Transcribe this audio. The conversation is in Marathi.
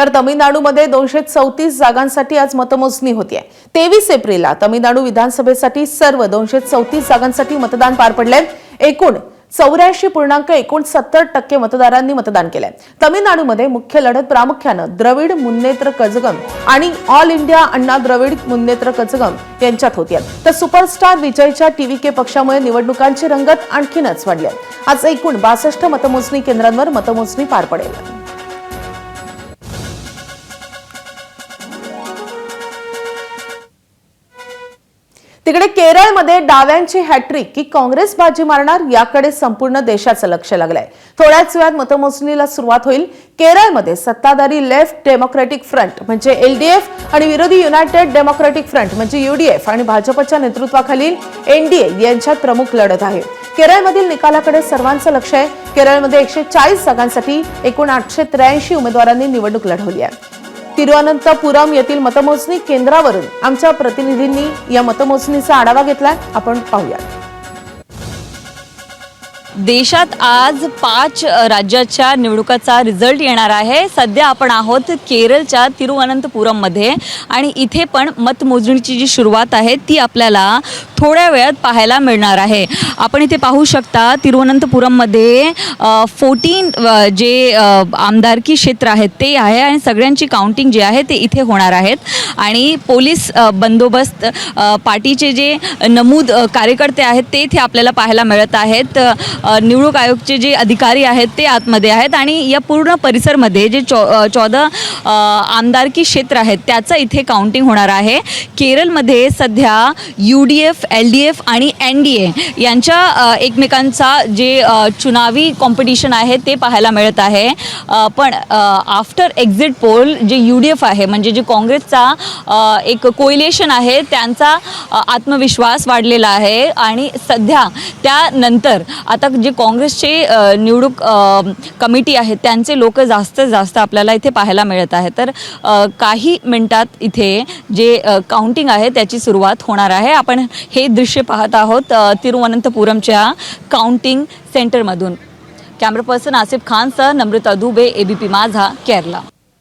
तर तमिळनाडूमध्ये 234 जागांसाठी आज मतमोजणी होतीये। 23 एप्रिलला तमिळनाडू विधानसभेसाठी सर्व 234 जागांसाठी मतदान पार पडले। एकूण 84.69% मतदारांनी मतदान केलंय। तमिळनाडूमध्ये मुख्य लढत प्रामुख्याने द्रविड मुन्नेत्र कझगम आणि ऑल इंडिया अण्णा द्रविड मुन्नेत्र कझगम यांच्यात होतीये। तर सुपरस्टार विजयच्या टीव्हीके पक्षामुळे निवडणुकांची रंगत आणखीनच वाढली आहे। आज एकूण 62 मतमोजणी केंद्रांवर मतमोजणी पार पडेल। तिकडे केरळमध्ये डाव्यांची हॅट्रिक की काँग्रेस बाजी मारणार याकडे संपूर्ण देशाचं लक्ष लागलंय। थोड्याच वेळात मतमोजणीला सुरुवात होईल। केरळमध्ये सत्ताधारी लेफ्ट डेमोक्रेटिक फ्रंट म्हणजे एलडीएफ आणि विरोधी युनायटेड डेमोक्रेटिक फ्रंट म्हणजे यूडीएफ आणि भाजपच्या नेतृत्वाखालील एनडीए यांच्यात प्रमुख लढत आहे। केरळमधील निकालाकडे सर्वांचं लक्ष आहे। केरळमध्ये 140 जागांसाठी एकूण 883 उमेदवारांनी निवडणूक लढवली आहे। तिरुवनंतपुरम येथील मतमोजणी केंद्रावरून आमच्या प्रतिनिधींनी या मतमोजणीचा आढावा घेतलाय, आपण पाहूया। देशात आज 5 राज्याच्या निवडणुकाचा रिझल्ट येणार आहे। सध्या आपण आहोत केरळच्या तिरुवनंतपुरम मध्ये आणि इथे पण मतमोजणीची जी सुरुवात आहे ती आपल्याला थोड्या वेळात पाहायला मिळणार आहे। आपण इथे पाहू शकता तिरुवनंतपुरम मध्ये 14 जे आमदारकी क्षेत्र आहेत ते आहे आणि सगळ्यांची काउंटिंग जे आहे ते इथे होणार आहेत आणि पोलीस बंदोबस्त पार्टीचे जे नमूद कार्यकर्ते आहेत ते इथे आपल्याला पाहायला मिळत आहेत। निवडणूक आयोगचे जे अधिकारी आहेत ते आतमध्ये आहेत आणि या पूर्ण परिसरमध्ये जे 14 आमदारकी क्षेत्र आहेत त्याचं इथे काउंटिंग होणार आहे। केरळमध्ये सध्या यूडीएफ, एलडीएफ आणि एनडीए यांच्या एकमेकांचा जे चुनावी कॉम्पिटिशन आहे ते पाहायला मिळत आहे। पण आफ्टर एक्झिट पोल जे यूडीएफ आहे म्हणजे जे काँग्रेसचा एक कोएलिशन आहे त्यांचा आत्मविश्वास वाढलेला आहे आणि सध्या त्यानंतर आता जे काँग्रेसचे निवडणूक कमिटी आहे त्यांचे लोक जास्त आपल्याला इथे पाहायला मिळत आहे। तर काही मिनिटात इथे जे काउंटिंग आहे त्याची सुरुवात होणार आहे। आपण हे दृश्य पाहत आहोत तिरुवनंतपुरमच्या काउंटिंग सेंटरमधून। कॅमेरा पर्सन आसिफ खानसह नम्रता दुबे, एबीपी माझा, केरला।